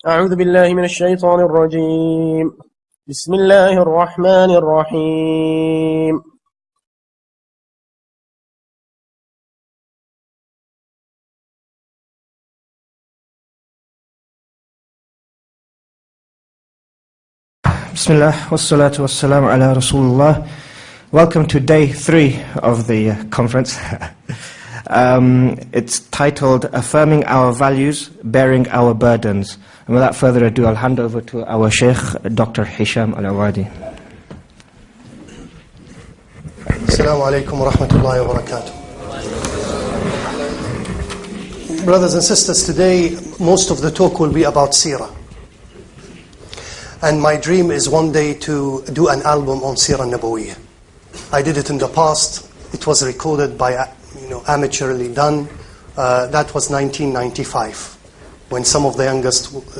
أعوذ بالله من الشيطان الرجيم بسم الله الرحمن الرحيم Bismillah, wassalatu wassalamu ala Rasulullah. Welcome to day 3 of the conference. It's titled Affirming Our Values, Bearing Our Burdens. And without further ado, I'll hand over to our Sheikh, Dr. Hisham Al-Awadi. Assalamu alaikum wa rahmatullahi wa barakatuh. Brothers and sisters, today most of the talk will be about Seerah. And my dream is one day to do an album on Seerah Nabawiyyah. I did it in the past. It was recorded by, amateurly done. That was 1995, when some of the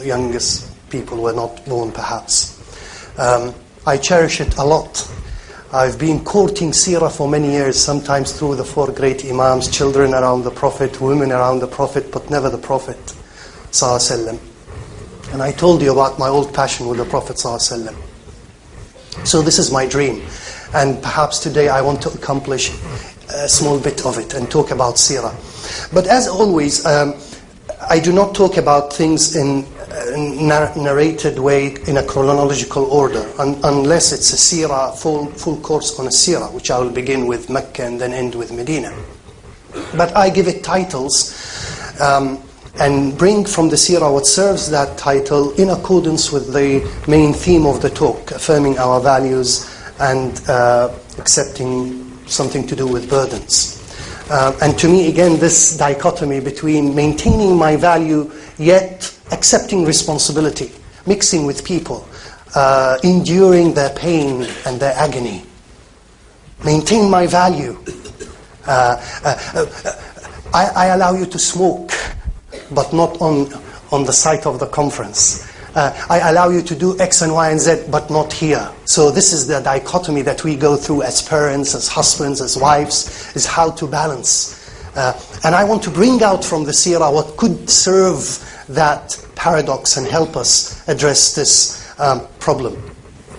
youngest people were not born, perhaps. I cherish it a lot. I've been courting Seerah for many years, sometimes through the 4 great Imams, children around the Prophet, women around the Prophet, but never the Prophet Sallallahu Alaihi Wasallam. And I told you about my old passion with the Prophet ﷺ. So this is my dream. And perhaps today I want to accomplish a small bit of it and talk about Seerah. But as always, I do not talk about things in a narrated way in a chronological order, unless it's a Seerah, full course on a Seerah, which I will begin with Mecca and then end with Medina. But I give it titles, and bring from the Seerah what serves that title in accordance with the main theme of the talk, affirming our values and accepting something to do with burdens. And to me, again, this dichotomy between maintaining my value yet accepting responsibility, mixing with people, enduring their pain and their agony. Maintain my value. I allow you to smoke, but not on the site of the conference. I allow you to do X and Y and Z, but not here. So this is the dichotomy that we go through as parents, as husbands, as wives, is how to balance. And I want to bring out from the Seerah what could serve that paradox and help us address this problem.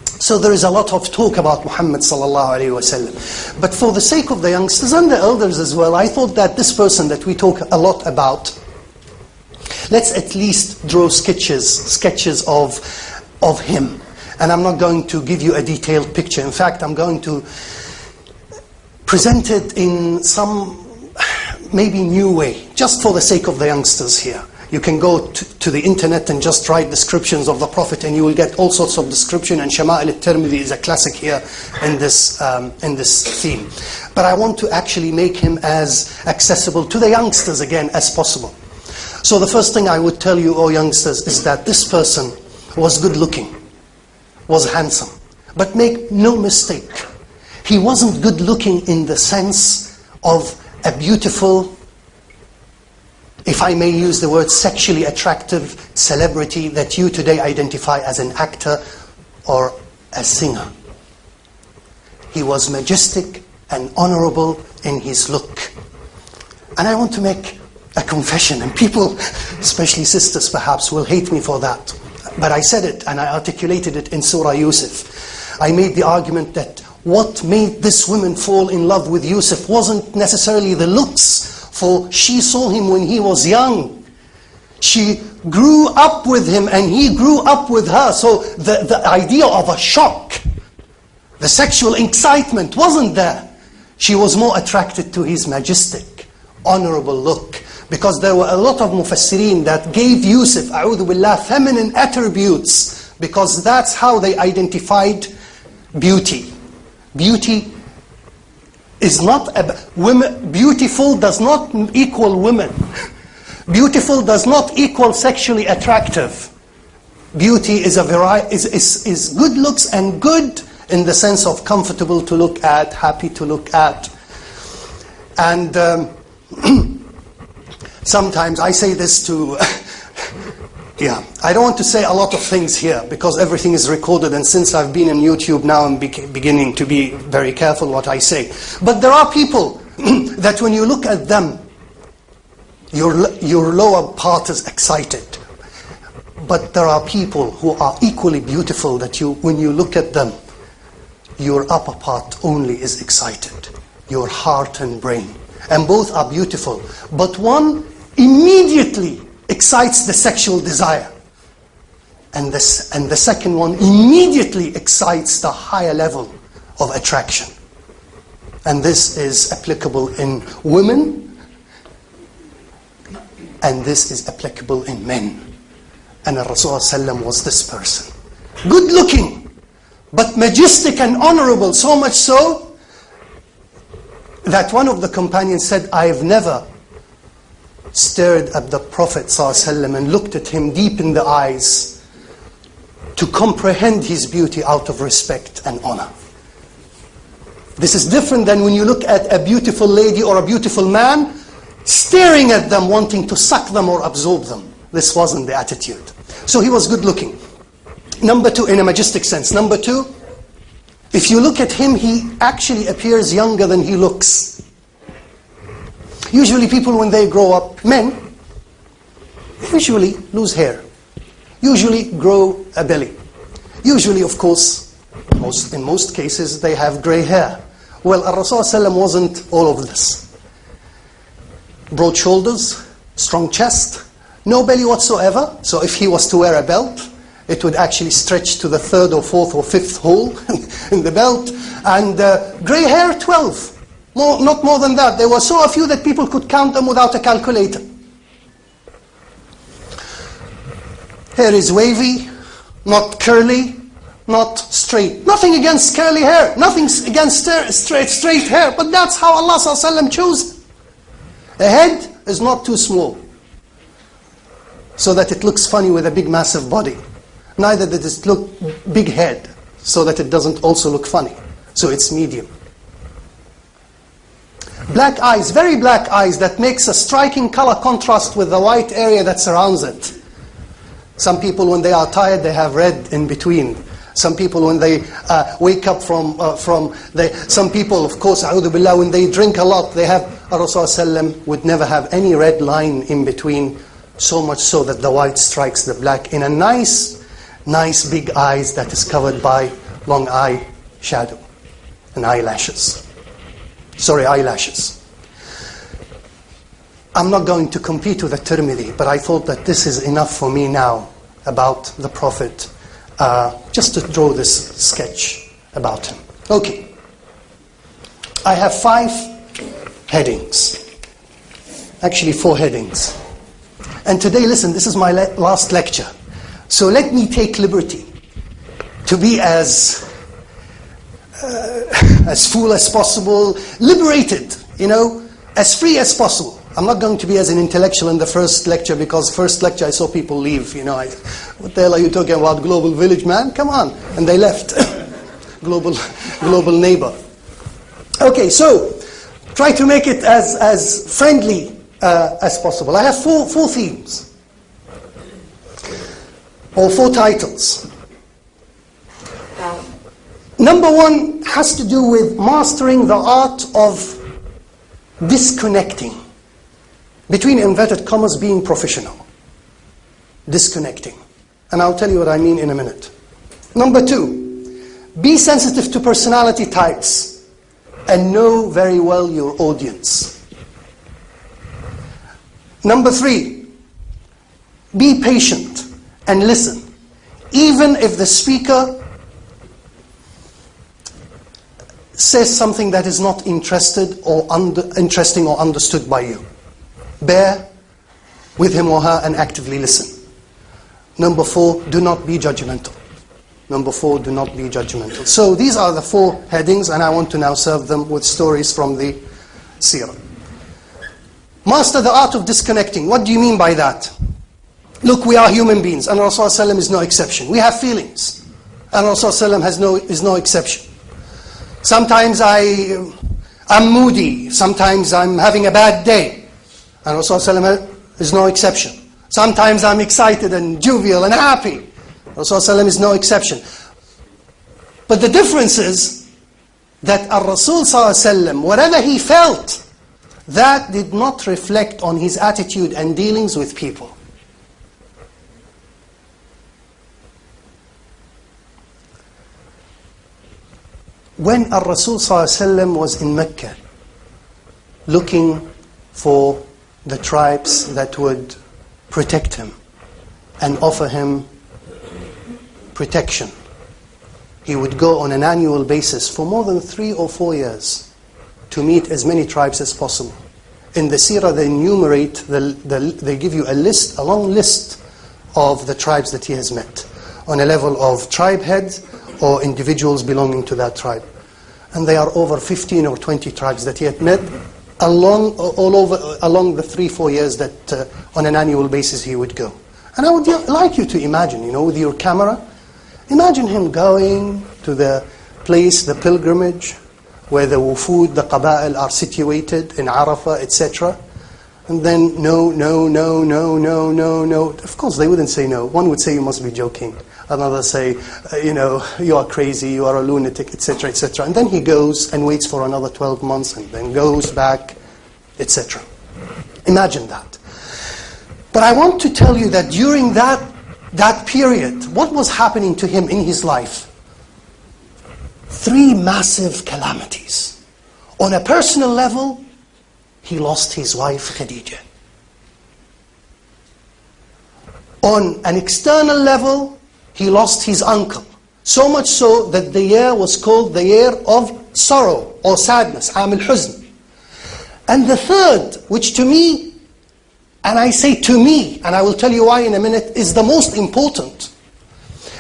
So there is a lot of talk about Muhammad sallallahu alaihi wasallam. But for the sake of the youngsters and the elders as well, I thought that this person that we talk a lot about, let's at least draw sketches of him. And I'm not going to give you a detailed picture. In fact, I'm going to present it in some maybe new way, just for the sake of the youngsters here. You can go to the internet and just write descriptions of the Prophet and you will get all sorts of description, and Shama'il al-Tirmidhi is a classic here in this theme. But I want to actually make him as accessible to the youngsters again as possible. So the first thing I would tell you, oh youngsters, is that this person was good looking, was handsome. But make no mistake, he wasn't good looking in the sense of a beautiful, if I may use the word sexually attractive celebrity that you today identify as an actor or a singer. He was majestic and honorable in his look. And I want to make a confession, and people, especially sisters perhaps, will hate me for that. But I said it and I articulated it in Surah Yusuf. I made the argument that what made this woman fall in love with Yusuf wasn't necessarily the looks, for she saw him when he was young. She grew up with him and he grew up with her. So the idea of a shock, the sexual excitement wasn't there. She was more attracted to his majestic, honorable look. Because there were a lot of mufassirin that gave Yusuf, a'udhu billah, feminine attributes, because that's how they identified beauty. Beauty is not women. Beautiful does not equal women. Beautiful does not equal sexually attractive. Beauty is a is good looks, and good in the sense of comfortable to look at, happy to look at. And sometimes I say this to, I don't want to say a lot of things here because everything is recorded, and since I've been on YouTube now I'm beginning to be very careful what I say. But there are people that when you look at them, your lower part is excited. But there are people who are equally beautiful that when you look at them, your upper part only is excited, your heart and brain. And both are beautiful. But one immediately excites the sexual desire. And the second one immediately excites the higher level of attraction. And this is applicable in women, and this is applicable in men. And Rasulullah was this person. Good looking, but majestic and honorable, so much so that one of the companions said, I've never stared at the Prophet ﷺ and looked at him deep in the eyes to comprehend his beauty out of respect and honor. This is different than when you look at a beautiful lady or a beautiful man, staring at them, wanting to suck them or absorb them. This wasn't the attitude. So he was good looking. Number two, in a majestic sense. Number two, if you look at him, he actually appears younger than he looks. Usually people, when they grow up, men, usually lose hair. Usually grow a belly. Usually, of course, in most cases, they have gray hair. Well, Rasulullah wasn't all of this. Broad shoulders, strong chest, no belly whatsoever. So if he was to wear a belt, it would actually stretch to the third or fourth or fifth hole in the belt. And gray hair, 12. Not more than that. There were so few that people could count them without a calculator. Hair is wavy, not curly, not straight. Nothing against curly hair. Nothing against straight hair. But that's how Allah ﷺ chose it. The head is not too small, so that it looks funny with a big massive body. Neither does it look big head, so that it doesn't also look funny. So it's medium. Black eyes, very black eyes, that makes a striking color contrast with the white area that surrounds it. Some people, when they are tired, they have red in between. Some people, when they wake up some people, of course, a'udhu billah, when they drink a lot, they have, Rasulullah would never have any red line in between, so much so that the white strikes the black in a nice big eyes that is covered by long eye shadow and eyelashes. I'm not going to compete with the Tirmidhi, but I thought that this is enough for me now about the Prophet, just to draw this sketch about him. Okay. I have 5 headings. Actually 4 headings. And today, listen, this is my last lecture. So let me take liberty to be as full as possible, liberated, as free as possible. I'm not going to be as an intellectual in the first lecture, because first lecture I saw people leave. What the hell are you talking about? Global village, man? Come on. And they left. global neighbor. Okay, so try to make it as friendly as possible. I have 4 themes, or 4 titles. Number 1 has to do with mastering the art of disconnecting. Between inverted commas, being professional. Disconnecting. And I'll tell you what I mean in a minute. Number 2, be sensitive to personality types and know very well your audience. Number 3, be patient and listen, even if the speaker says something that is not interesting or understood by you. Bear with him or her and actively listen. Number 4, do not be judgmental. Number 4, do not be judgmental. So these are the 4 headings, and I want to now serve them with stories from the seerah. Master the art of disconnecting. What do you mean by that? Look, we are human beings, and Rasulullah is no exception. We have feelings, and Rasulullah is no exception. Sometimes I'm moody. Sometimes I'm having a bad day. And Rasulullah is no exception. Sometimes I'm excited and jovial and happy. Rasulullah is no exception. But the difference is that Rasul ﷺ, whatever he felt, that did not reflect on his attitude and dealings with people. When Ar-Rasul ﷺ was in Mecca, looking for the tribes that would protect him and offer him protection, he would go on an annual basis for more than 3 or 4 years to meet as many tribes as possible. In the seerah they enumerate, they give you a long list of the tribes that he has met, on a level of tribe heads or individuals belonging to that tribe. And they are over 15 or 20 tribes that he had met along the 3-4 years that on an annual basis he would go. And I would like you to imagine, with your camera, imagine him going to the place, the pilgrimage, where the wufud, the qaba'il are situated in Arafah, etc. And then, no. Of course, they wouldn't say no. One would say, you must be joking. Another say, you are crazy, you are a lunatic, etc., etc. And then he goes and waits for another 12 months and then goes back, etc. Imagine that. But I want to tell you that during that period, what was happening to him in his life? 3 massive calamities. On a personal level, he lost his wife Khadija. On an external level, he lost his uncle. So much so that the year was called the year of sorrow or sadness, Aam al-Huzn. And the third, which to me, and I say to me, and I will tell you why in a minute, is the most important,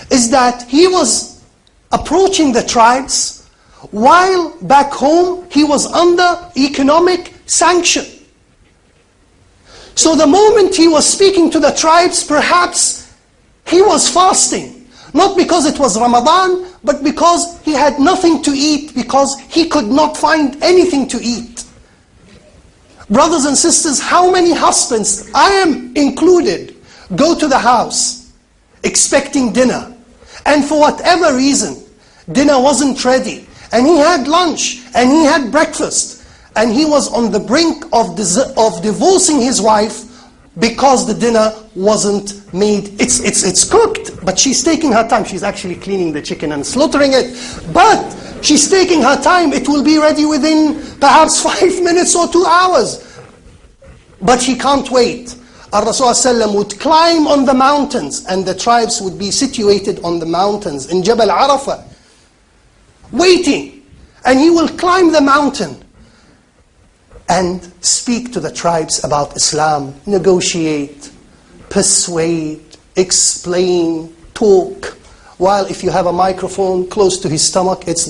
is that he was approaching the tribes while back home he was under economic sanction. So the moment he was speaking to the tribes, perhaps he was fasting. Not because it was Ramadan, but because he had nothing to eat, because he could not find anything to eat. Brothers and sisters, how many husbands, I am included, go to the house expecting dinner, and for whatever reason, dinner wasn't ready, and he had lunch, and he had breakfast, and he was on the brink of divorcing his wife because the dinner wasn't made. It's cooked, but she's taking her time. She's actually cleaning the chicken and slaughtering it, but she's taking her time. It will be ready within perhaps 5 minutes or 2 hours. But he can't wait. Ar-Rasul ﷺ would climb on the mountains, and the tribes would be situated on the mountains in Jabal Arafah, waiting. And he will climb the mountain and speak to the tribes about Islam, negotiate, persuade, explain, talk. While if you have a microphone close to his stomach, it's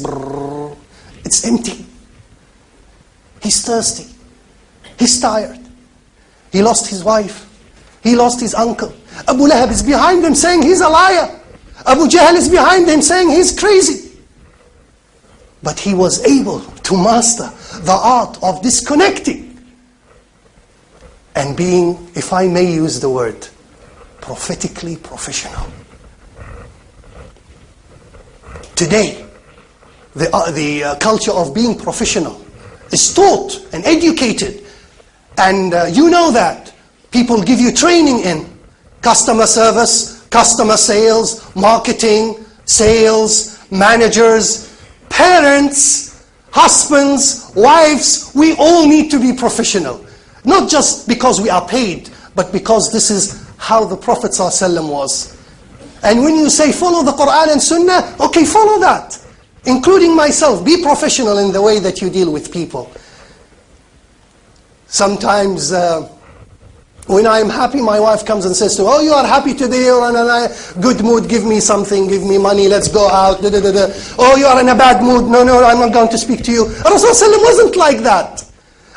empty. He's thirsty. He's tired. He lost his wife. He lost his uncle. Abu Lahab is behind him saying he's a liar. Abu Jahl is behind him saying he's crazy. But he was able to master the art of disconnecting and being, if I may use the word, prophetically professional. Today, the culture of being professional is taught and educated. And you know that. People give you training in customer service, customer sales, marketing, sales, managers, parents, husbands, wives. We all need to be professional. Not just because we are paid, but because this is how the Prophet ﷺ was. And when you say follow the Quran and Sunnah, okay, follow that. Including myself. Be professional in the way that you deal with people. Sometimes when I'm happy, my wife comes and says to me, oh, you are happy today, you're in a good mood, give me something, give me money, let's go out, da, da, da, da. Oh, you are in a bad mood, no, I'm not going to speak to you. Rasulullah wasn't like that.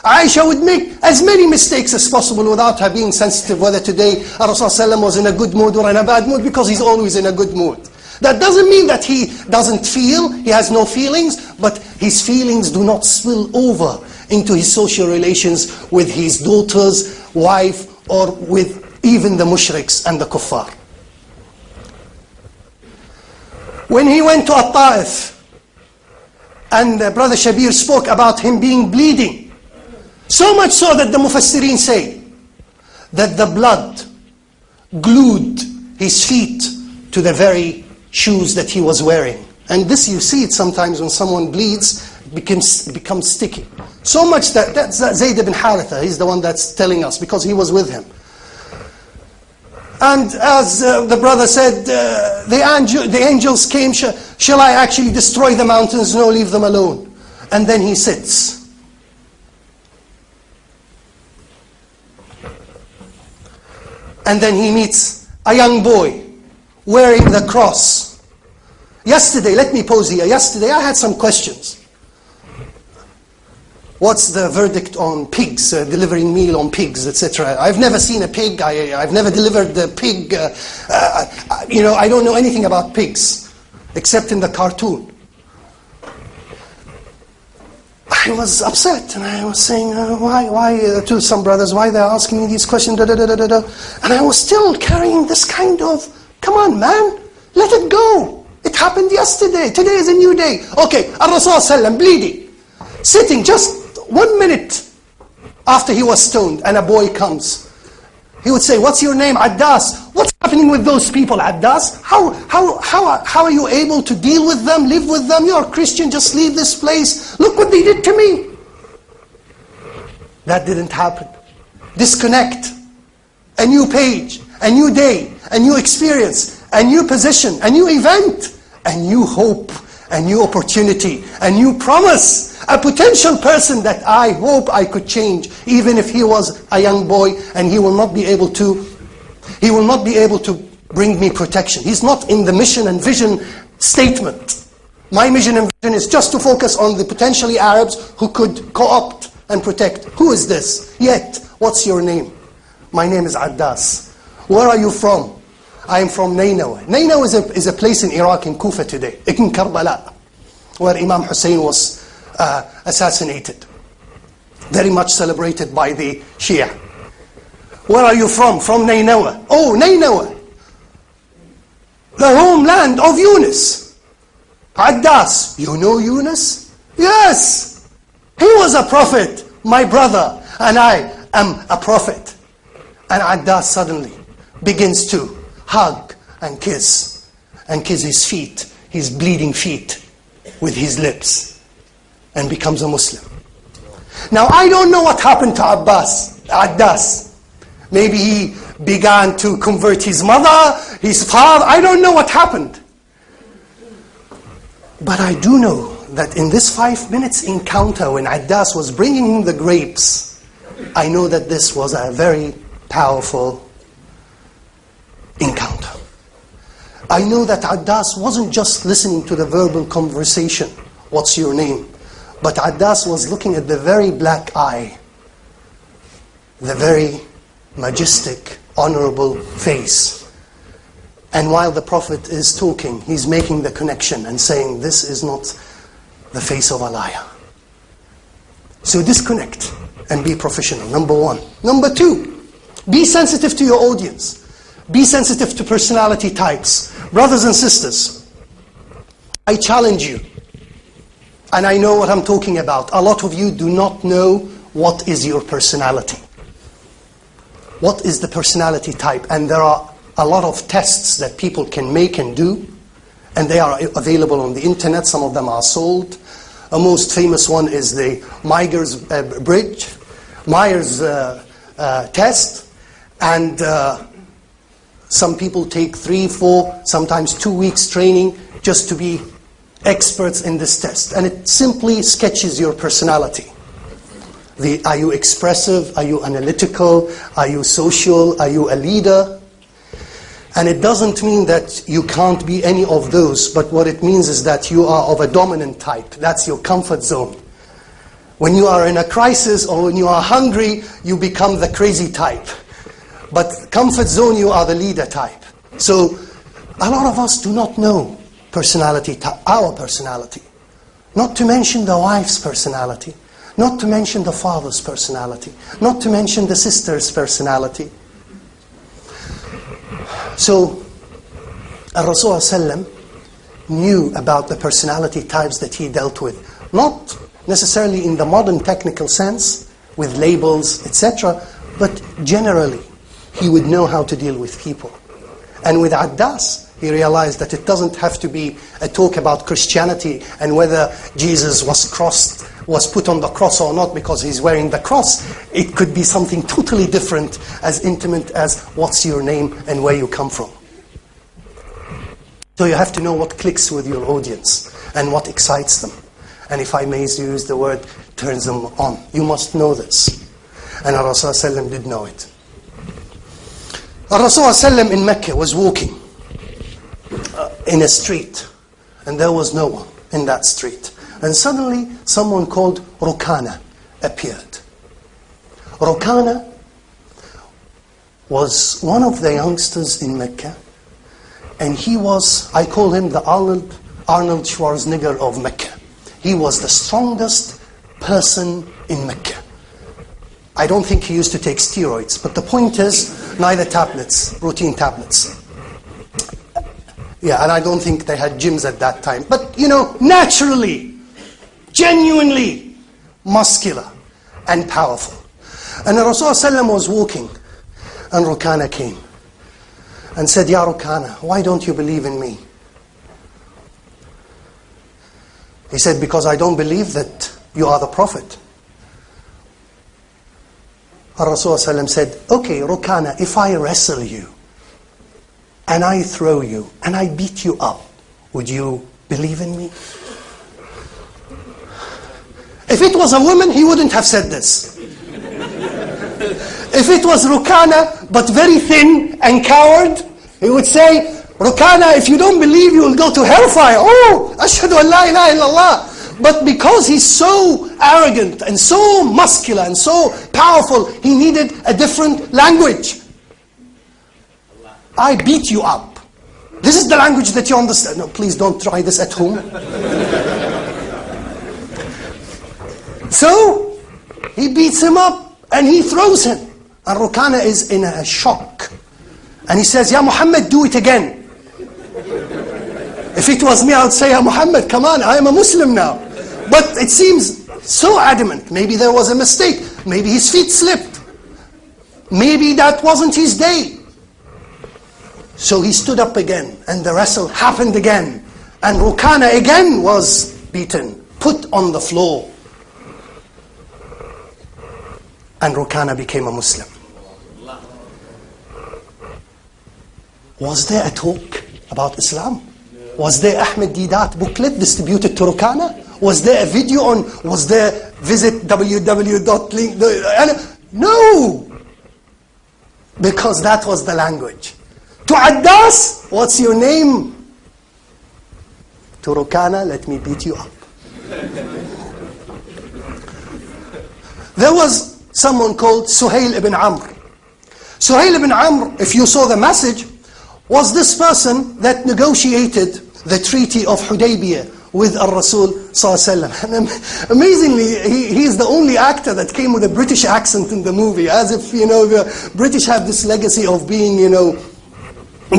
Aisha would make as many mistakes as possible without her being sensitive, whether today Rasulullah was in a good mood or in a bad mood, because he's always in a good mood. That doesn't mean that he doesn't feel, he has no feelings, but his feelings do not spill over into his social relations with his daughter's wife or with even the mushriks and the kuffar. When he went to At-Ta'if, and Brother Shabir spoke about him being bleeding, so much so that the Mufassirin say that the blood glued his feet to the very shoes that he was wearing. And this, you see it sometimes when someone bleeds, becomes sticky. So much that's Zayd ibn Haritha, he's the one that's telling us, because he was with him. And as the brother said, the angels came, shall I actually destroy the mountains? No, leave them alone. And then he sits. And then he meets a young boy wearing the cross. Yesterday, let me pause here. Yesterday I had some questions. What's the verdict on pigs, delivering meal on pigs, etc.? I've never seen a pig. I've never delivered the pig. I don't know anything about pigs, except in the cartoon. I was upset, and I was saying, why to some brothers, why they're asking me these questions, And I was still carrying this kind of, come on man, let it go. It happened yesterday. Today is a new day. Okay, Ar-Rasul sallam, bleeding, sitting just 1 minute after he was stoned, and a boy comes. He would say, what's your name? Addas. What's happening with those people, Addas? How are you able to deal with them, live with them? You're a Christian, just leave this place. Look what they did to me. That didn't happen. Disconnect. A new page, a new day, a new experience, a new position, a new event, a new hope, a new opportunity, a new promise. A potential person that I hope I could change, even if he was a young boy, and he will not be able to bring me protection. He's not in the mission and vision statement. My mission and vision is just to focus on the potentially Arabs who could co-opt and protect. Who is this? Yet, what's your name? My name is Addas. Where are you from? I am from Nainawa. Nainawa is a place in Iraq, in Kufa today, in Karbala, where Imam Hussein was assassinated. Very much celebrated by the Shia. Where are you from? From Nainawa. Oh, Nainawa, the homeland of Yunus. Addas. You know Yunus? Yes. He was a prophet, my brother, and I am a prophet. And Addas suddenly begins to hug and kiss his feet, his bleeding feet, with his lips, and becomes a Muslim. Now I don't know what happened to Addas. Maybe he began to convert his mother, his father. I don't know what happened. But I do know that in this 5 minutes encounter, when Addas was bringing him the grapes, I know that this was a very powerful encounter. I know that Addas wasn't just listening to the verbal conversation, what's your name? But Addas was looking at the very black eye, the very majestic, honorable face. And while the Prophet is talking, he's making the connection and saying, this is not the face of a liar. So disconnect and be professional, number one. Number two, be sensitive to your audience. Be sensitive to personality types. Brothers and sisters, I challenge you, and I know what I'm talking about. A lot of you do not know what is your personality. What is the personality type? And there are a lot of tests that people can make and do, and they are available on the internet. Some of them are sold. A most famous one is the Myers test, and some people take 3, 4, sometimes 2 weeks training just to be experts in this test. And it simply sketches your personality. Are you expressive? Are you analytical? Are you social? Are you a leader? And it doesn't mean that you can't be any of those, but what it means is that you are of a dominant type. That's your comfort zone. When you are in a crisis or when you are hungry, you become the crazy type. But comfort zone, you are the leader type. So a lot of us do not know personality type, our personality. Not to mention the wife's personality. Not to mention the father's personality. Not to mention the sister's personality. So, Rasul ﷺ knew about the personality types that he dealt with. Not necessarily in the modern technical sense, with labels, etc., but generally, he would know how to deal with people. And with Addas, he realized that it doesn't have to be a talk about Christianity and whether Jesus was put on the cross or not because he's wearing the cross. It could be something totally different, as intimate as what's your name and where you come from. So you have to know what clicks with your audience and what excites them. And if I may use the word, turns them on. You must know this. And Rasulullah did know it. Rasulullah in Mecca was walking in a street, and there was no one in that street. And suddenly someone called Rukana appeared. Rukana was one of the youngsters in Mecca, and he was, I call him the Arnold Schwarzenegger of Mecca. He was the strongest person in Mecca. I don't think he used to take steroids, but the point is, neither tablets, routine tablets. Yeah, and I don't think they had gyms at that time. But, naturally, genuinely muscular and powerful. And Rasulullah was walking, and Rukana came and said, Ya Rukana, why don't you believe in me? He said, because I don't believe that you are the Prophet. Rasulullah said, okay, Rukana, if I wrestle you, and I throw you, and I beat you up, would you believe in me? If it was a woman, he wouldn't have said this. If it was Rukana, but very thin and coward, he would say, Rukana, if you don't believe, you will go to hellfire. Oh, ashhadu an la ilaha illallah. But because he's so arrogant and so muscular and so powerful, he needed a different language. I beat you up. This is the language that you understand. No, please don't try this at home. So, he beats him up and he throws him. And Rukana is in a shock. And he says, Ya Muhammad, do it again. If it was me, I would say, Ya Muhammad, come on, I am a Muslim now. But it seems so adamant. Maybe there was a mistake. Maybe his feet slipped. Maybe that wasn't his day. So he stood up again, and the wrestle happened again. And Rukana again was beaten, put on the floor. And Rukana became a Muslim. Was there a talk about Islam? Was there Ahmed Didat booklet distributed to Rukana? Was there a video on, was there visit www.link? No! Because that was the language. To Addas, what's your name? To Rukana, let me beat you up. There was someone called Suhail ibn Amr. Suhail ibn Amr, if you saw the message, was this person that negotiated the Treaty of Hudaybiyah with Ar-Rasul Sallallahu Alaihi Wasallam. And amazingly, he's the only actor that came with a British accent in the movie, as if, the British have this legacy of being,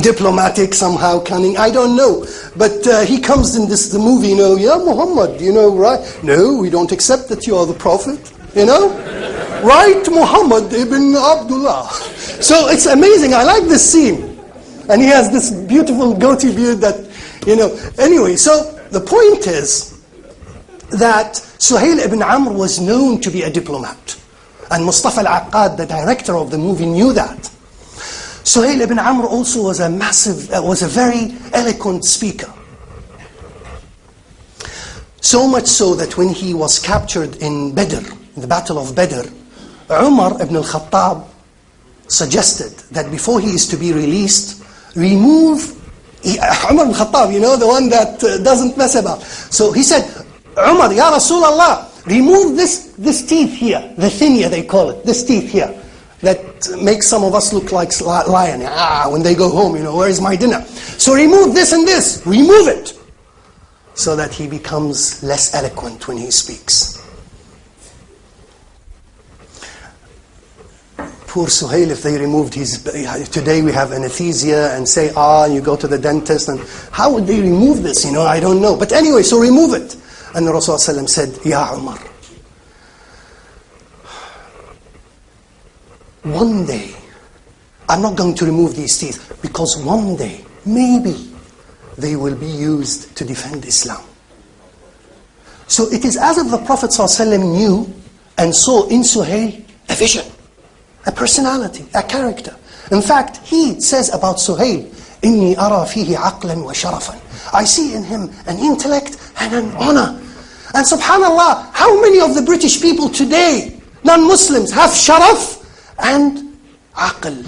diplomatic, somehow cunning. I don't know. But he comes in the movie, Ya Muhammad, right? No, we don't accept that you are the Prophet, Right, Muhammad ibn Abdullah. So it's amazing. I like this scene. And he has this beautiful goatee beard that, Anyway, so the point is that Suhail ibn Amr was known to be a diplomat. And Mustafa al-Aqad, the director of the movie, knew that. Suhail ibn Amr also was a very eloquent speaker. So much so that when he was captured in Badr, in the Battle of Badr, Umar ibn al-Khattab suggested that before he is to be released, Umar ibn al-Khattab, the one that doesn't mess about. So he said, Umar, Ya Rasulullah, remove this teeth here, the thinia they call it, this teeth here, that makes some of us look like lion. When they go home, where is my dinner? So remove this and this, remove it, so that he becomes less eloquent when he speaks. Poor Suhail, if they removed today we have anesthesia and say, you go to the dentist, and how would they remove this? I don't know. But anyway, so remove it. And the Rasulullah said, Ya Umar, one day, I'm not going to remove these teeth, because one day, maybe, they will be used to defend Islam. So it is as if the Prophet ﷺ knew and saw in Suhail a vision, a personality, a character. In fact, he says about Suhail, إِنِّي أَرَى فِيهِ عَقْلًا وَشَرَفًا. I see in him an intellect and an honor. And subhanAllah, how many of the British people today, non-Muslims, have sharaf and aql?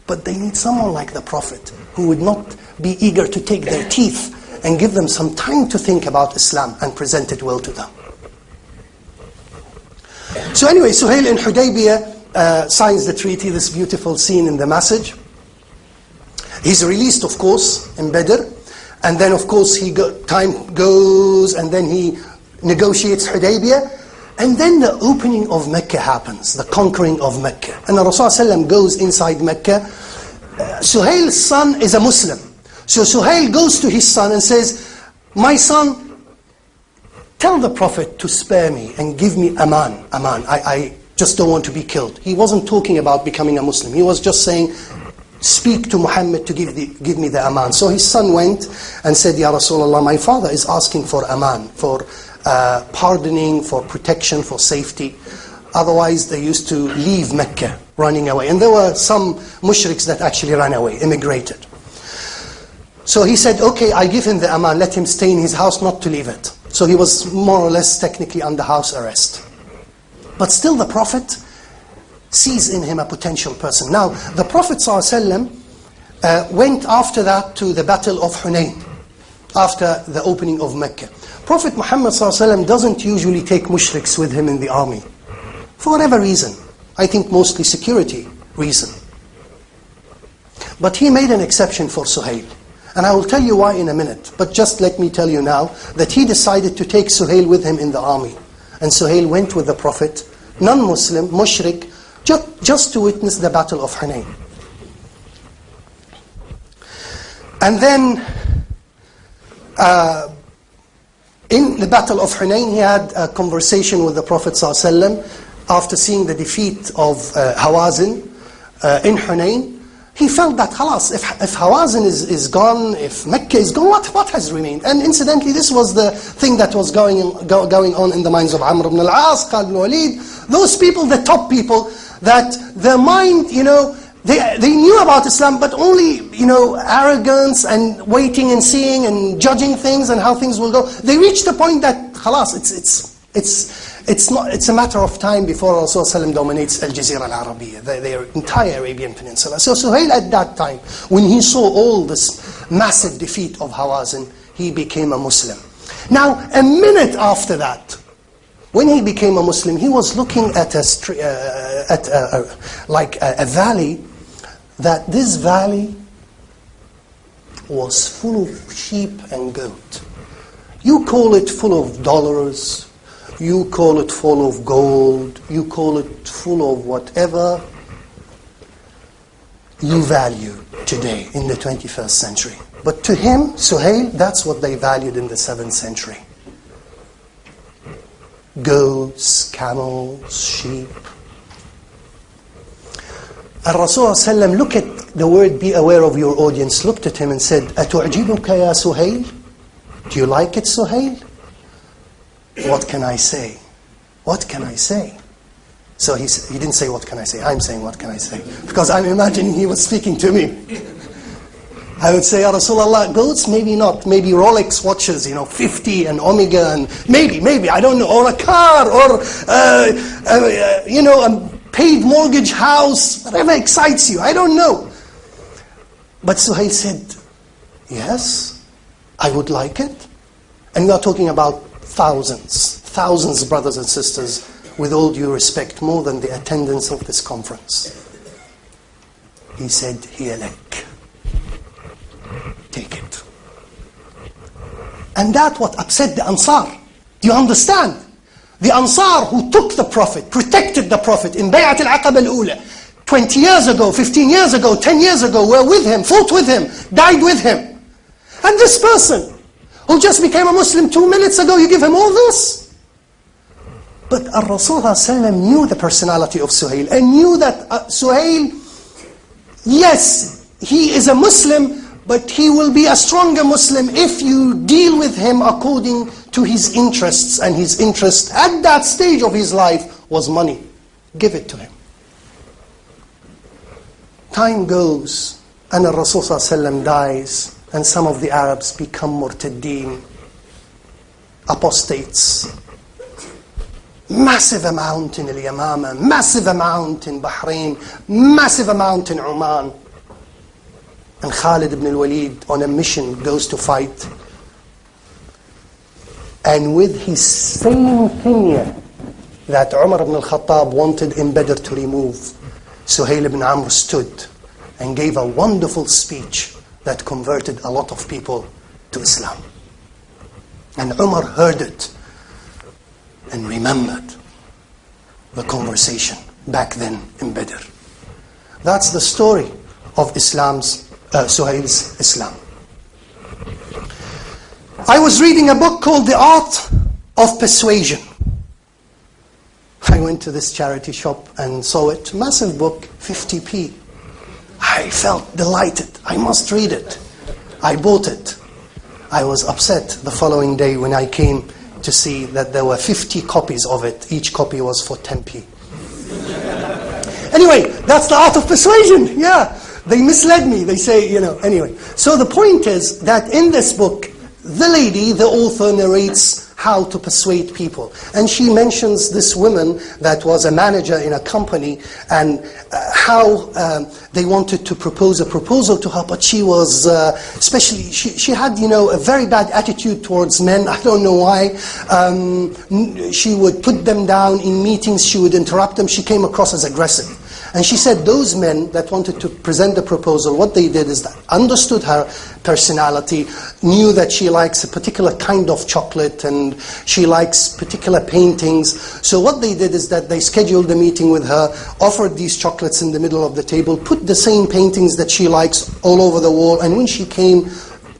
But they need someone like the Prophet, who would not be eager to take their teeth and give them some time to think about Islam and present it well to them. So anyway, Suhail in Hudaybiyah signs the treaty, this beautiful scene in the message. He's released, of course, in Badr. And then, of course, time goes, and then he negotiates Hudaybiyah. And then the opening of Mecca happens, the conquering of Mecca. And the Rasul goes inside Mecca. Suhail's son is a Muslim. So Suhail goes to his son and says, my son, tell the Prophet to spare me and give me aman. I just don't want to be killed. He wasn't talking about becoming a Muslim. He was just saying, speak to Muhammad to give me the aman. So his son went and said, Ya Rasulullah, my father is asking for aman, for pardoning, for protection, for safety. Otherwise, they used to leave Mecca, running away. And there were some mushriks that actually ran away, immigrated. So he said, okay, I give him the aman, let him stay in his house, not to leave it. So he was more or less technically under house arrest. But still the Prophet sees in him a potential person. Now, the Prophet ﷺ went after that to the Battle of Hunayn, after the opening of Mecca. Prophet Muhammad ﷺ doesn't usually take mushriks with him in the army, for whatever reason. I think mostly security reason. But he made an exception for Suhail. And I will tell you why in a minute. But just let me tell you now that he decided to take Suhail with him in the army. And Suhail went with the Prophet, non-Muslim, mushrik, just to witness the Battle of Hunayn. And then, in the Battle of Hunayn, he had a conversation with the Prophet ﷺ after seeing the defeat of Hawazin in Hunayn. He felt that, khalas, if Hawazin is gone, if Mecca is gone, what has remained? And incidentally, this was the thing that was going on in the minds of Amr ibn al-As, Khalid ibn Walid, those people, the top people, that their mind, they knew about Islam, but only, arrogance and waiting and seeing and judging things and how things will go. They reached the point that, khalas, it's a matter of time before Rasulullah dominates Al-Jazeera Al-Arabiya, their entire Arabian Peninsula. So Suhail at that time, when he saw all this massive defeat of Hawazin, he became a Muslim. Now, a minute after that, when he became a Muslim, he was looking at a valley, that this valley was full of sheep and goat. You call it full of dollars, you call it full of gold, you call it full of whatever you value today in the 21st century. But to him, Suhail, that's what they valued in the 7th century. Goats, camels, sheep. Al-Rasul ﷺ, look at the word, be aware of your audience, looked at him and said, أَتُعْجِبُكَ يَا Suhail? Do you like it, Suhail? What can I say? What can I say? So he didn't say, what can I say? I'm saying, what can I say? Because I'm imagining he was speaking to me. I would say, Ya Rasulullah, goats, maybe not. Maybe Rolex watches, 50 and Omega, and maybe, I don't know, or a car, or, a paid mortgage house, whatever excites you, I don't know. But Suhail said, yes, I would like it. And we are talking about thousands, brothers and sisters, with all due respect, more than the attendance of this conference. He said, Hiya lak. Take it. And that's what upset the Ansar. Do you understand? The Ansar who took the Prophet, protected the Prophet in Bay'at al-Aqaba al-Ula, 20 years ago, 15 years ago, 10 years ago, were with him, fought with him, died with him. And this person, who just became a Muslim 2 minutes ago, you give him all this? But Rasul ﷺ knew the personality of Suhail, and knew that Suhail, yes, he is a Muslim, but he will be a stronger Muslim if you deal with him according to his interests. And his interest at that stage of his life was money. Give it to him. Time goes, and the Rasul ﷺ dies, and some of the Arabs become murtaddeen, apostates. Massive amount in Al-Yamama, massive amount in Bahrain, massive amount in Oman. And Khalid ibn al-Walid, on a mission, goes to fight. And with his same thing that Umar ibn al-Khattab wanted in Badr to remove, Suhail ibn Amr stood and gave a wonderful speech that converted a lot of people to Islam. And Umar heard it and remembered the conversation back then in Badr. That's the story of Suhail's Islam. I was reading a book called The Art of Persuasion. I went to this charity shop and saw it. Massive book, 50p. I felt delighted. I must read it. I bought it. I was upset the following day when I came to see that there were 50 copies of it. Each copy was for 10p. Anyway, that's the art of persuasion. Yeah, they misled me. They say, anyway. So the point is that in this book, the lady, the author, narrates how to persuade people. And she mentions this woman that was a manager in a company, and how they wanted to propose a proposal to her, but she was, especially, she had, a very bad attitude towards men. I don't know why. She would put them down in meetings, she would interrupt them. She came across as aggressive. And she said those men that wanted to present the proposal, what they did is that understood her personality, knew that she likes a particular kind of chocolate and she likes particular paintings. So what they did is that they scheduled a meeting with her, offered these chocolates in the middle of the table, put the same paintings that she likes all over the wall, and when she came,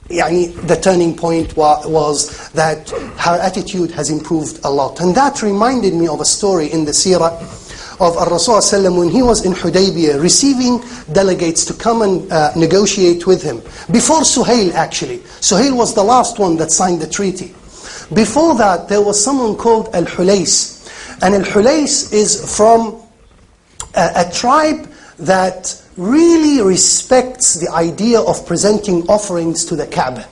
the turning point was that her attitude has improved a lot. And that reminded me of a story in the seerah of Rasul ﷺ when he was in Hudaybiyah, receiving delegates to come and negotiate with him. Before Suhail, actually. Suhail was the last one that signed the treaty. Before that, there was someone called Al-Hulays. And Al-Hulays is from a tribe that really respects the idea of presenting offerings to the Kaaba.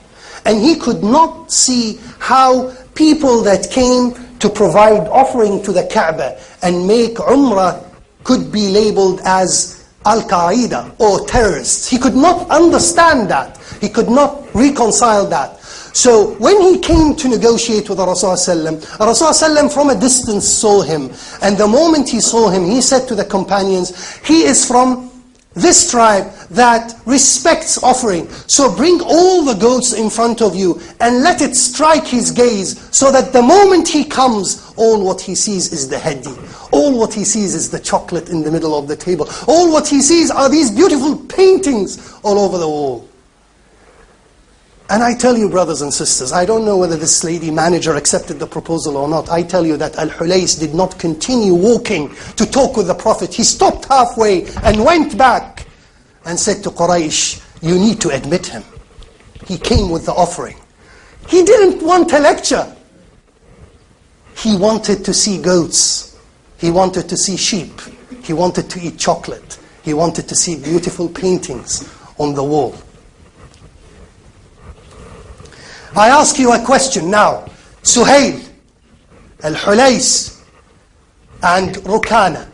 And he could not see how people that came to provide offering to the Kaaba and make Umrah could be labeled as Al-Qaeda or terrorists. He could not understand that. He could not reconcile that. So when he came to negotiate with the Rasul ﷺ from a distance saw him. And the moment he saw him, he said to the companions, he is from this tribe that respects offering. So bring all the goats in front of you and let it strike his gaze, so that the moment he comes, all what he sees is the hadi. All what he sees is the chocolate in the middle of the table. All what he sees are these beautiful paintings all over the wall. And I tell you, brothers and sisters, I don't know whether this lady manager accepted the proposal or not. I tell you that Al-Hulays did not continue walking to talk with the Prophet. He stopped halfway and went back and said to Quraysh, you need to admit him. He came with the offering. He didn't want a lecture. He wanted to see goats. He wanted to see sheep. He wanted to eat chocolate. He wanted to see beautiful paintings on the wall. I ask you a question now. Suhail, Al-Hulays, and Rukana.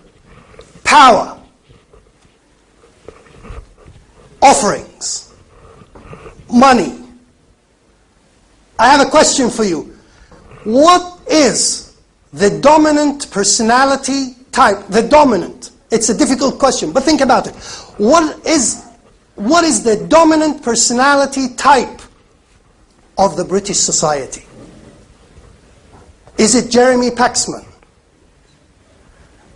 Power. Offerings. Money. I have a question for you. What is the dominant personality type? The dominant. It's a difficult question, but think about it. What is the dominant personality type of the British society? Is it Jeremy Paxman?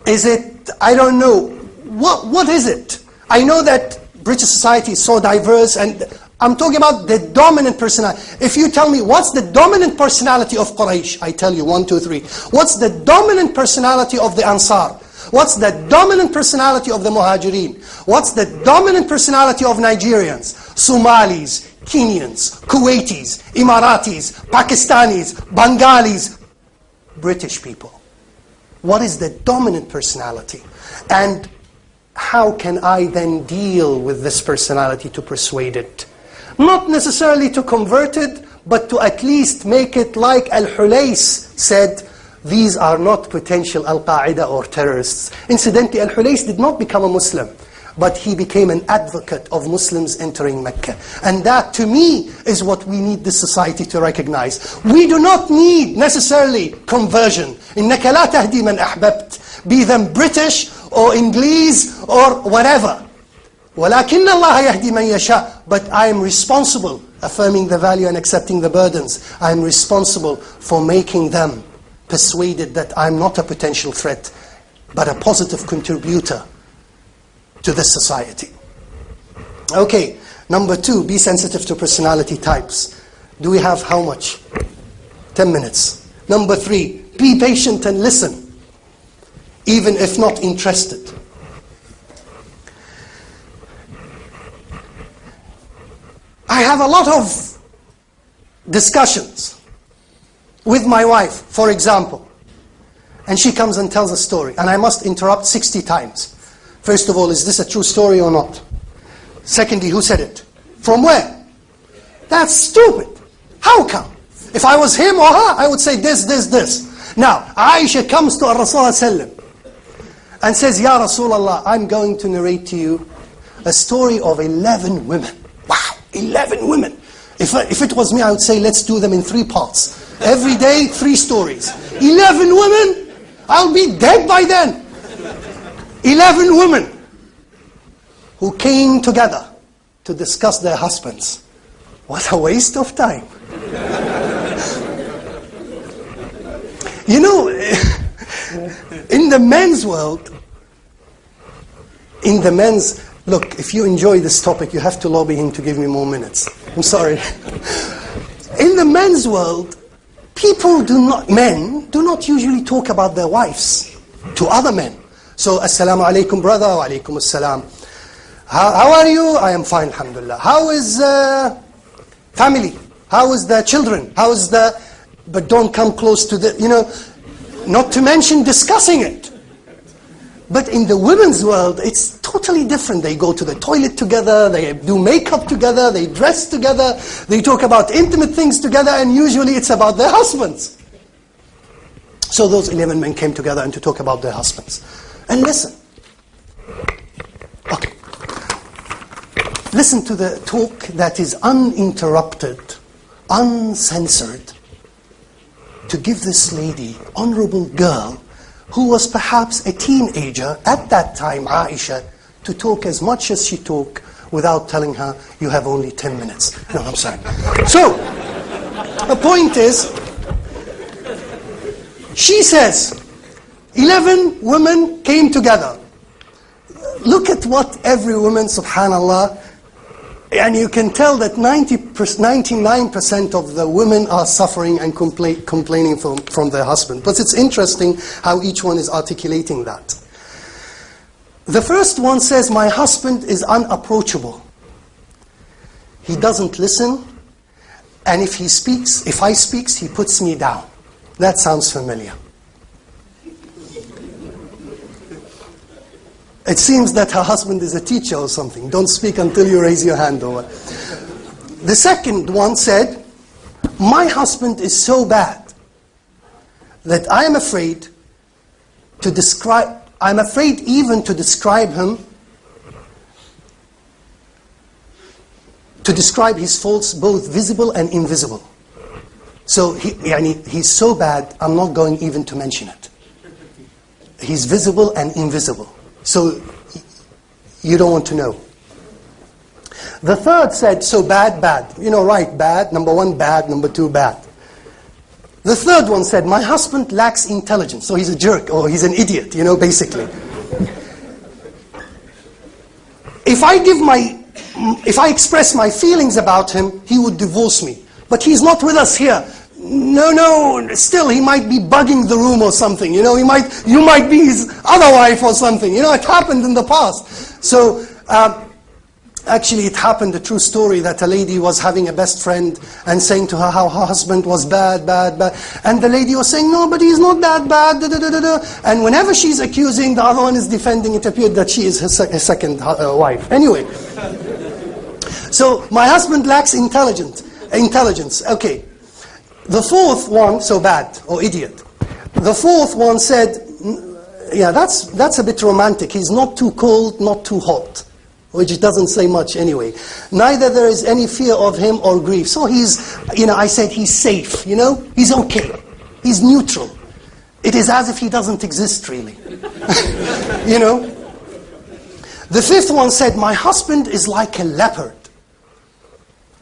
Is it, I don't know, what is it? I know that British society is so diverse, and I'm talking about the dominant personality. If you tell me, what's the dominant personality of Quraysh? I tell you, 1, 2, 3. What's the dominant personality of the Ansar? What's the dominant personality of the Muhajirin? What's the dominant personality of Nigerians? Somalis, Kenyans, Kuwaitis, Emiratis, Pakistanis, Bengalis, British people. What is the dominant personality? And how can I then deal with this personality to persuade it? Not necessarily to convert it, but to at least make it like Al-Hulais said, these are not potential Al-Qaeda or terrorists. Incidentally, Al-Hulais did not become a Muslim, but he became an advocate of Muslims entering Mecca. And that, to me, is what we need this society to recognize. We do not need necessarily conversion. إِنَّكَ لَا تَهْدِي مَنْ أَحْبَبْتَ. Be them British or English or whatever. وَلَكِنَّ اللَّهَ يَهْدِي مَنْ يَشَاءُ. But I am responsible, affirming the value and accepting the burdens. I am responsible for making them persuaded that I'm not a potential threat, but a positive contributor to this society. Okay, number 2, be sensitive to personality types. Do we have how much? 10 minutes. Number 3, be patient and listen, even if not interested. I have a lot of discussions with my wife, for example, and she comes and tells a story, and I must interrupt 60 times. First of all, is this a true story or not? Secondly, who said it? From where? That's stupid. How come? If I was him or her, I would say this, this, this. Now, Aisha comes to Rasulullah and says, Ya Rasulullah, I'm going to narrate to you a story of 11 women. Wow, 11 women. If it was me, I would say, let's do them in 3 parts. Every day, 3 stories. 11 women? I'll be dead by then. 11 women who came together to discuss their husbands. What a waste of time. You know, in the men's world, look, if you enjoy this topic, you have to lobby him to give me more minutes. I'm sorry. In the men's world, men do not usually talk about their wives to other men. So, Assalamu alaikum brother, wa alaikum assalam. How are you? I am fine, alhamdulillah. How is family? How is the children? But don't come close to not to mention discussing it. But in the women's world, it's totally different. They go to the toilet together, they do makeup together, they dress together, they talk about intimate things together, and usually it's about their husbands. So those 11 men came together and to talk about their husbands. And listen. Okay. Listen to the talk that is uninterrupted, uncensored, to give this lady, honorable girl, who was perhaps a teenager at that time, Aisha, to talk as much as she talked without telling her, you have only 10 minutes. No, I'm sorry. So, the point is, she says, 11 women came together. Look at what every woman, subhanallah, and you can tell that 99% of the women are suffering and complaining from their husband. But it's interesting how each one is articulating that. The first one says, my husband is unapproachable. He doesn't listen, and if I speak, he puts me down. That sounds familiar. It seems that her husband is a teacher or something. Don't speak until you raise your hand over. The second one said, my husband is so bad that I am afraid even to describe him, to describe his faults, both visible and invisible. So he's so bad, I'm not going even to mention it. He's visible and invisible. So you don't want to know. The third said, so bad. Right, bad. Number 1, bad. Number 2, bad. The third one said, my husband lacks intelligence. So he's a jerk, or he's an idiot, basically. If I express my feelings about him, he would divorce me. But he's not with us here. No, still he might be bugging the room or something. You might be his other wife or something. It happened in the past. So, Actually, it happened, a true story, that a lady was having a best friend and saying to her how her husband was bad. And the lady was saying, no, but he's not that bad. And whenever she's accusing, the other one is defending. It appeared that she is his second wife. Anyway, so my husband lacks intelligence. Okay. The fourth one, so bad, or idiot. The fourth one said, yeah, that's a bit romantic. He's not too cold, not too hot. Which doesn't say much anyway. Neither there is any fear of him or grief. So he's, I said he's safe, He's okay. He's neutral. It is as if he doesn't exist really. The fifth one said, my husband is like a leopard.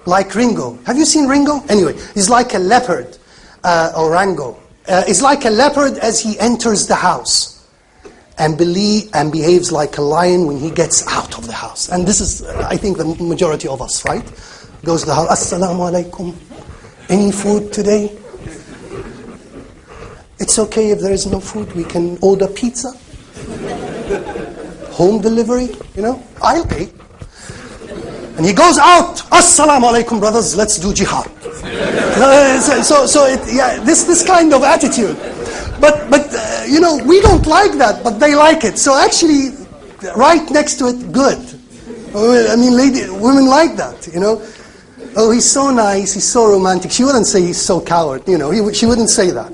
Like Ringo. Have you seen Ringo? Anyway, he's like a leopard, or Rango. He's like a leopard as he enters the house. And behaves like a lion when he gets out of the house. And this is, I think, the majority of us, right? Goes to the house, Assalamu alaikum. Any food today? It's okay if there is no food, we can order pizza. Home delivery, I'll pay. And he goes out, Assalamu alaikum brothers, let's do jihad. This kind of attitude. But we don't like that, but they like it. So actually, right next to it, good. I mean, women like that, Oh, he's so nice, he's so romantic. She wouldn't say he's so coward, she wouldn't say that.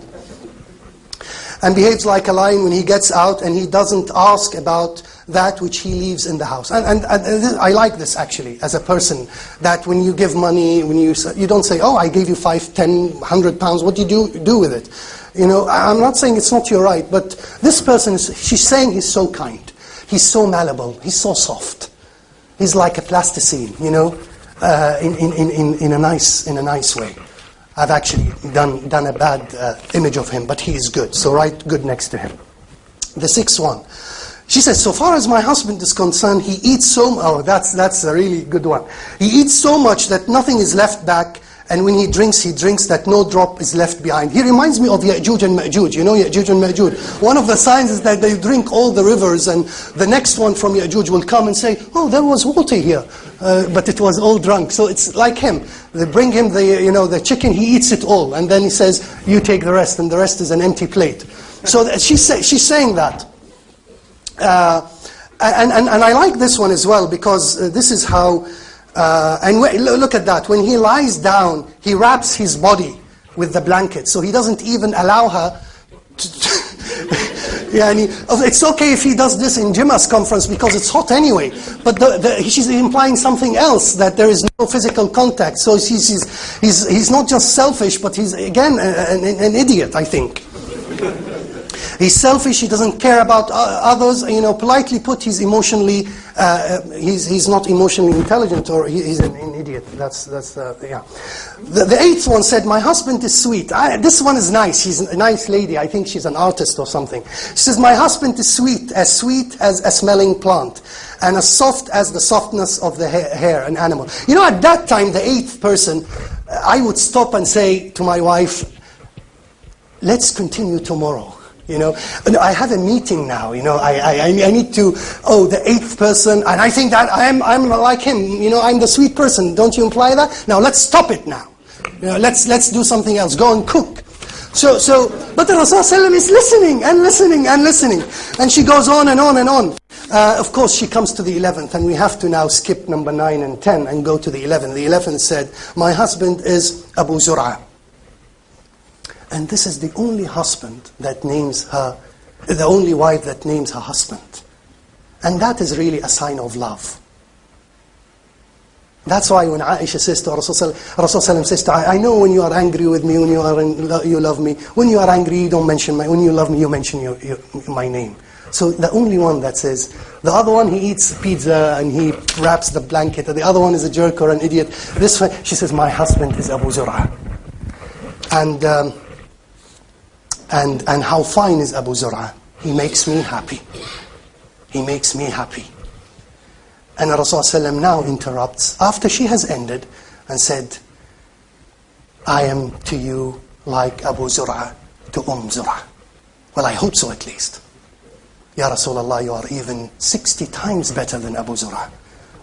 And behaves like a lion when he gets out, and he doesn't ask about that which he leaves in the house. And I like this actually, as a person, that when you give money, you don't say, oh, I gave you 5, 10, 100 pounds, what do you do with it? I'm not saying it's not your right, but this person, she's saying he's so kind. He's so malleable. He's so soft. He's like a plasticine, in a nice way. I've actually done a bad image of him, but he is good. So write good next to him. The sixth one. She says, so far as my husband is concerned, he eats that's a really good one. He eats so much that nothing is left back. And when he drinks that no drop is left behind. He reminds me of Ya'juj and Ma'juj. Ya'juj and Ma'juj. One of the signs is that they drink all the rivers, and the next one from Ya'juj will come and say, oh, there was water here. But it was all drunk. So it's like him. They bring him the chicken, he eats it all. And then he says, you take the rest, and the rest is an empty plate. So she's saying that. And I like this one as well, because this is how... look at that. When he lies down, he wraps his body with the blanket. So he doesn't even allow her it's okay if he does this in Jima's conference because it's hot anyway. But she's implying something else, that there is no physical contact. So he's not just selfish, but he's, again, an idiot, I think. He's selfish, he doesn't care about others. Politely put, he's emotionally, he's not emotionally intelligent, or he's an idiot. That's yeah. The eighth one said, my husband is sweet. This one is nice. She's a nice lady. I think she's an artist or something. She says, my husband is sweet as a smelling plant, and as soft as the softness of the hair, an animal. At that time, the eighth person, I would stop and say to my wife, let's continue tomorrow. I have a meeting now. I need to. Oh, the eighth person, and I think that I'm like him. I'm the sweet person. Don't you imply that? Now let's stop it now. Let's do something else. Go and cook. But the Rasul is listening and listening and listening, and she goes on and on and on. Of course, she comes to the 11th, and we have to now skip number 9 and 10 and go to the 11th. The 11th said, my husband is Abu Zur'a. And this is the only husband that names her, the only wife that names her husband. And that is really a sign of love. That's why when Aisha says to Rasul says to I know when you are angry with me, when you love me. When you are angry, you don't mention when you love me, you mention my name. So the only one that says, the other one, he eats pizza and he wraps the blanket. The other one is a jerk or an idiot. This one, she says, my husband is Abu Zur'a. And how fine is Abu Zur'a? He makes me happy. He makes me happy. And Rasulullah now interrupts, after she has ended, and said, I am to you like Abu Zur'a to Zur'a. Well, I hope so at least. Ya Rasulullah, you are even 60 times better than Abu Zur'a.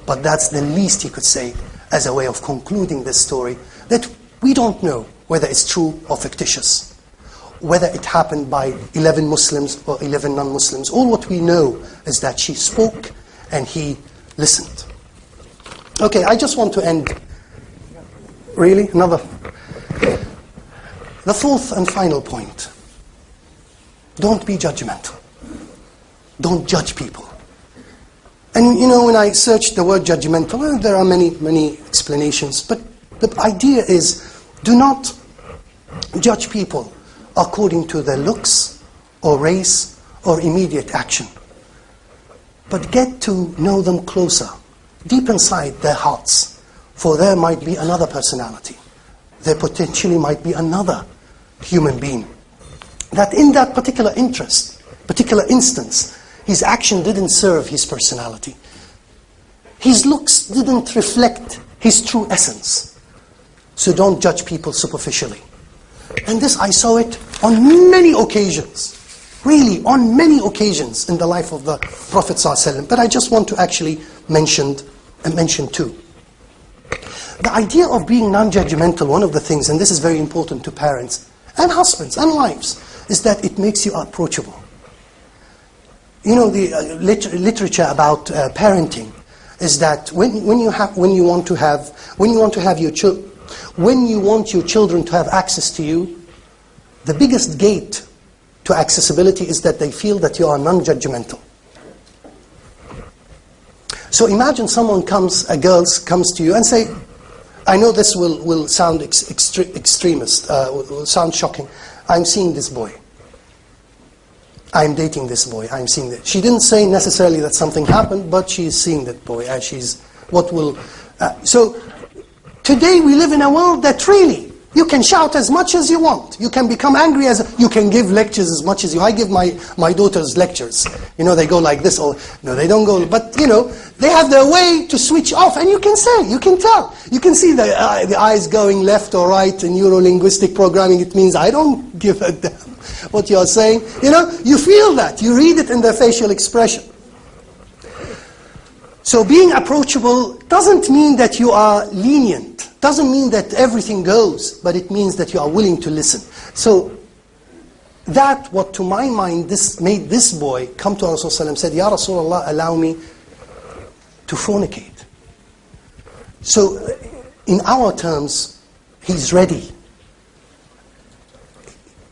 But that's the least he could say as a way of concluding this story, that we don't know whether it's true or fictitious, whether it happened by 11 Muslims or 11 non-Muslims. All what we know is that she spoke and he listened. Okay, I just want to end. Really? Another? The fourth and final point. Don't be judgmental. Don't judge people. And you know, when I searched the word judgmental, well, there are many explanations, but the idea is, do not judge people according to their looks or race or immediate action, but get to know them closer, deep inside their hearts, for there might be another personality. There potentially might be another human being, that in that particular interest, particular instance, his action didn't serve his personality. His looks didn't reflect his true essence. So don't judge people superficially. And this, I saw it on many occasions. Really, on many occasions in the life of the Prophet ﷺ. But I just want to actually mention two. The idea of being non-judgmental, one of the things, and this is very important to parents and husbands and wives, is that it makes you approachable. You know, the literature about parenting is that when you want your children to have access to you, the biggest gate to accessibility is that they feel that you are non-judgmental. So imagine a girl comes to you and say, I know this will sound extremist, will sound shocking. I'm seeing this boy. I'm dating this boy. I'm seeing that. She didn't say necessarily that something happened, but she's seeing that boy, and so today we live in a world that really, you can shout as much as you want. You can become angry you can give lectures as much as I give my daughters lectures. You know, they go like this, or no, they don't go, but you know, they have their way to switch off, and you can tell. You can see the eyes going left or right in neuro-linguistic programming. It means I don't give a damn what you're saying. You know, you feel that. You read it in their facial expression. So being approachable doesn't mean that you are lenient. Doesn't mean that everything goes, but it means that you are willing to listen. So that, what to my mind, this made this boy come to Rasulullah and said, Ya Rasulullah, allow me to fornicate. So in our terms, he's ready.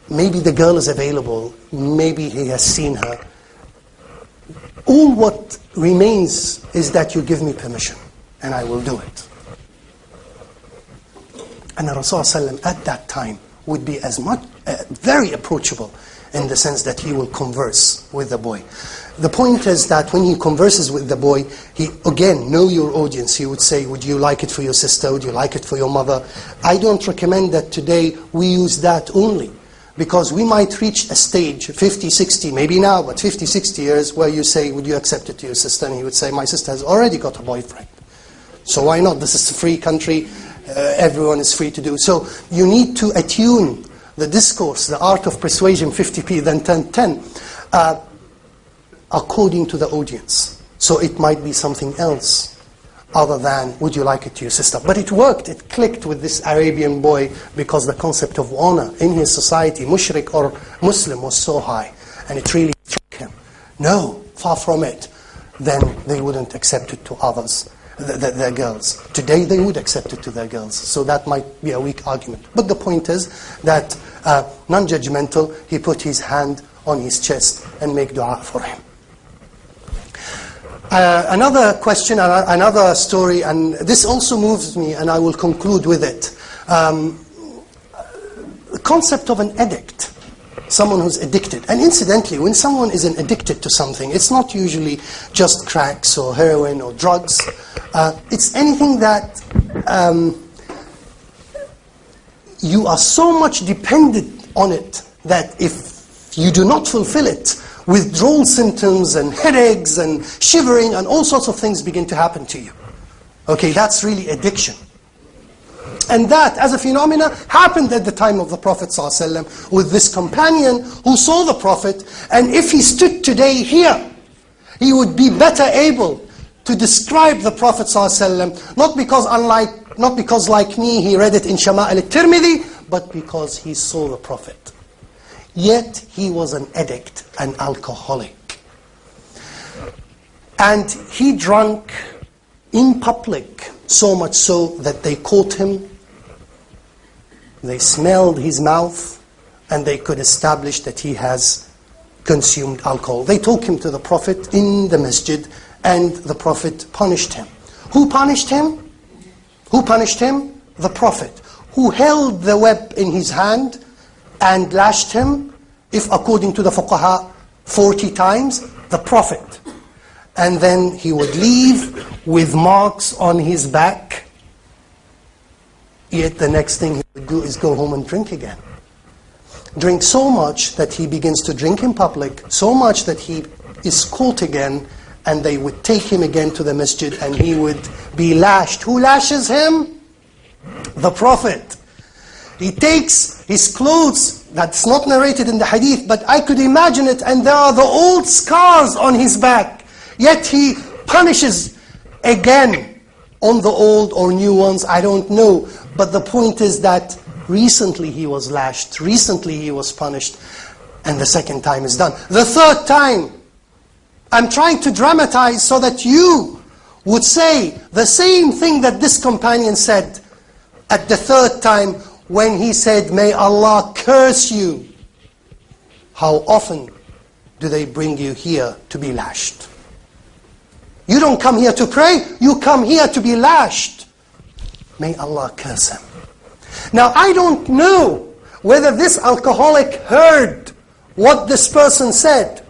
Maybe the girl is available. Maybe he has seen her. All what remains is that you give me permission, and I will do it. And the Rasulullah at that time would be very approachable in the sense that he will converse with the boy. The point is that when he converses with the boy, he, again, know your audience. He would say, would you like it for your sister? Would you like it for your mother? I don't recommend that today we use that only. Because we might reach a stage, 50, 60, maybe now, but 50, 60 years, where you say, would you accept it to your sister? And he would say, my sister has already got a boyfriend. So why not? This is a free country. Everyone is free to do. So you need to attune the discourse, the art of persuasion, 50p, then 10, according to the audience. So it might be something else other than, would you like it to your sister? But it worked, it clicked with this Arabian boy because the concept of honor in his society, mushrik or Muslim, was so high. And it really struck him. No, far from it. Then they wouldn't accept it to others, their girls. Today they would accept it to their girls. So that might be a weak argument. But the point is that non-judgmental, he put his hand on his chest and make dua for him. Another question, another story, and this also moves me, and I will conclude with it. The concept of an addict, someone who's addicted. And incidentally, when someone is addicted to something, it's not usually just cracks or heroin or drugs. It's anything that you are so much dependent on it that if you do not fulfill it, withdrawal symptoms and headaches and shivering and all sorts of things begin to happen to you. Okay, that's really addiction. And that, as a phenomena, happened at the time of the Prophet ﷺ with this companion who saw the Prophet, and if he stood today here, he would be better able to describe the Prophet ﷺ, not because like me he read it in Shama'il al-Tirmidhi, but because he saw the Prophet. Yet he was an addict, an alcoholic. And he drank in public, so much so that they caught him, they smelled his mouth, and they could establish that he has consumed alcohol. They took him to the Prophet in the masjid, and the Prophet punished him. Who punished him? Who punished him? The Prophet, who held the whip in his hand and lashed him, if according to the fuqaha, 40 times, the Prophet. And then he would leave with marks on his back. Yet the next thing he would do is go home and drink again. Drink so much that he begins to drink in public, so much that he is caught again, and they would take him again to the masjid and he would be lashed. Who lashes him? The Prophet. He takes his clothes, that's not narrated in the hadith, but I could imagine it, and there are the old scars on his back. Yet he punishes again on the old or new ones, I don't know. But the point is that recently he was lashed, recently he was punished, and the second time is done. The third time, I'm trying to dramatize so that you would say the same thing that this companion said at the third time when he said, "May Allah curse you." How often do they bring you here to be lashed? You don't come here to pray, you come here to be lashed. May Allah curse him. Now I don't know whether this alcoholic heard what this person said,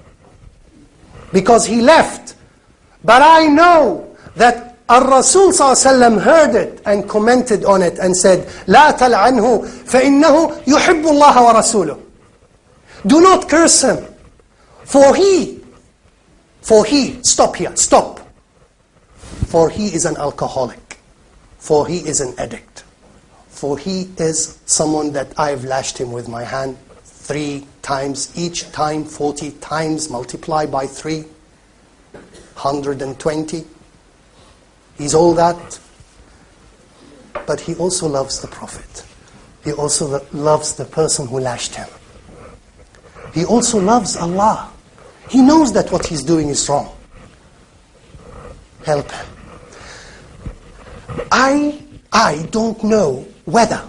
because he left. But I know that Ar-Rasul ﷺ heard it and commented on it and said, "La tal'anhu فَإِنَّهُ يُحِبُّ اللَّهَ وَرَسُولُهُ." Do not curse him, for he, stop here, stop. For he is an alcoholic, for he is an addict, for he is someone that I've lashed him with my hand 3 times, each time 40 times, multiply by 3, 120. He's all that. But he also loves the Prophet. He also loves the person who lashed him. He also loves Allah. He knows that what he's doing is wrong. Help him. I don't know whether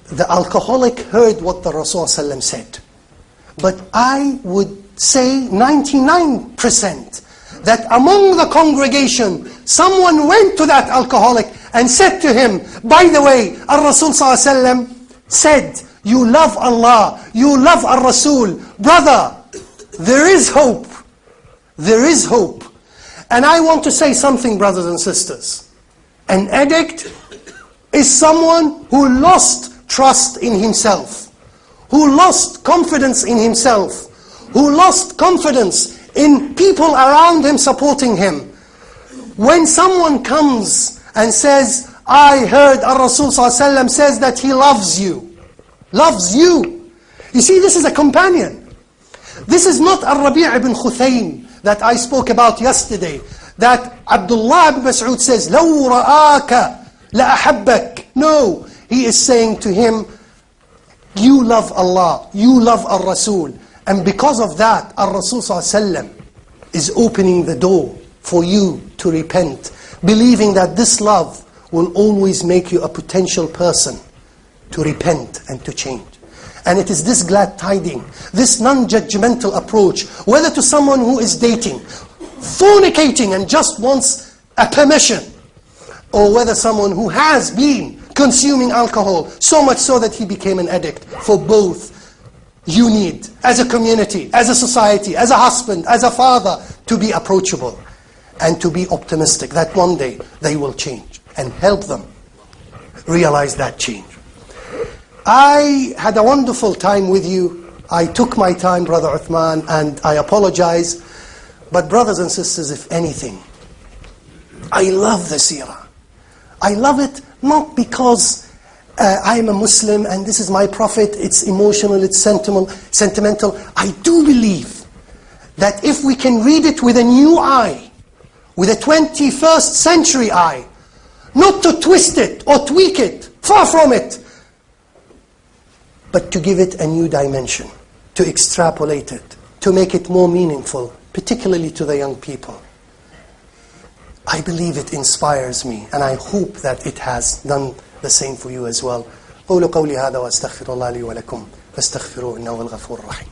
the alcoholic heard what the Rasul ﷺ said, but I would say 99% that among the congregation, someone went to that alcoholic and said to him, "By the way, Ar-Rasul ﷺ said, you love Allah, you love Ar-Rasul. Brother, there is hope. There is hope." And I want to say something, brothers and sisters. An addict is someone who lost trust in himself, who lost confidence in himself, who lost confidence in people around him supporting him. When someone comes and says, "I heard Ar-Rasul ﷺ says that he loves you." Loves you. You see, this is a companion. This is not Ar-Rabi' ibn Khuthaym that I spoke about yesterday, that Abdullah ibn Mas'ud says, "لَوْ رَآكَ لَأَحَبَّكَ." No, he is saying to him, you love Allah, you love Ar-Rasul. And because of that, Ar-Rasul ﷺ is opening the door for you to repent, believing that this love will always make you a potential person to repent and to change. And it is this glad tiding, this non-judgmental approach, whether to someone who is dating, fornicating and just wants a permission, or whether someone who has been consuming alcohol, so much so that he became an addict. For both, you need, as a community, as a society, as a husband, as a father, to be approachable and to be optimistic that one day they will change, and help them realize that change. I had a wonderful time with you. I took my time, Brother Uthman, and I apologize. But brothers and sisters, if anything, I love the seerah. I love it not because I am a Muslim and this is my prophet, it's emotional, it's sentimental. I do believe that if we can read it with a new eye, with a 21st century eye, not to twist it or tweak it, far from it, but to give it a new dimension, to extrapolate it, to make it more meaningful, particularly to the young people. I believe it inspires me, and I hope that it has done the same for you as well. قولوا قولي هذا واستغفر الله لي ولكم فاستغفروه إنه هو الغفور الرحيم.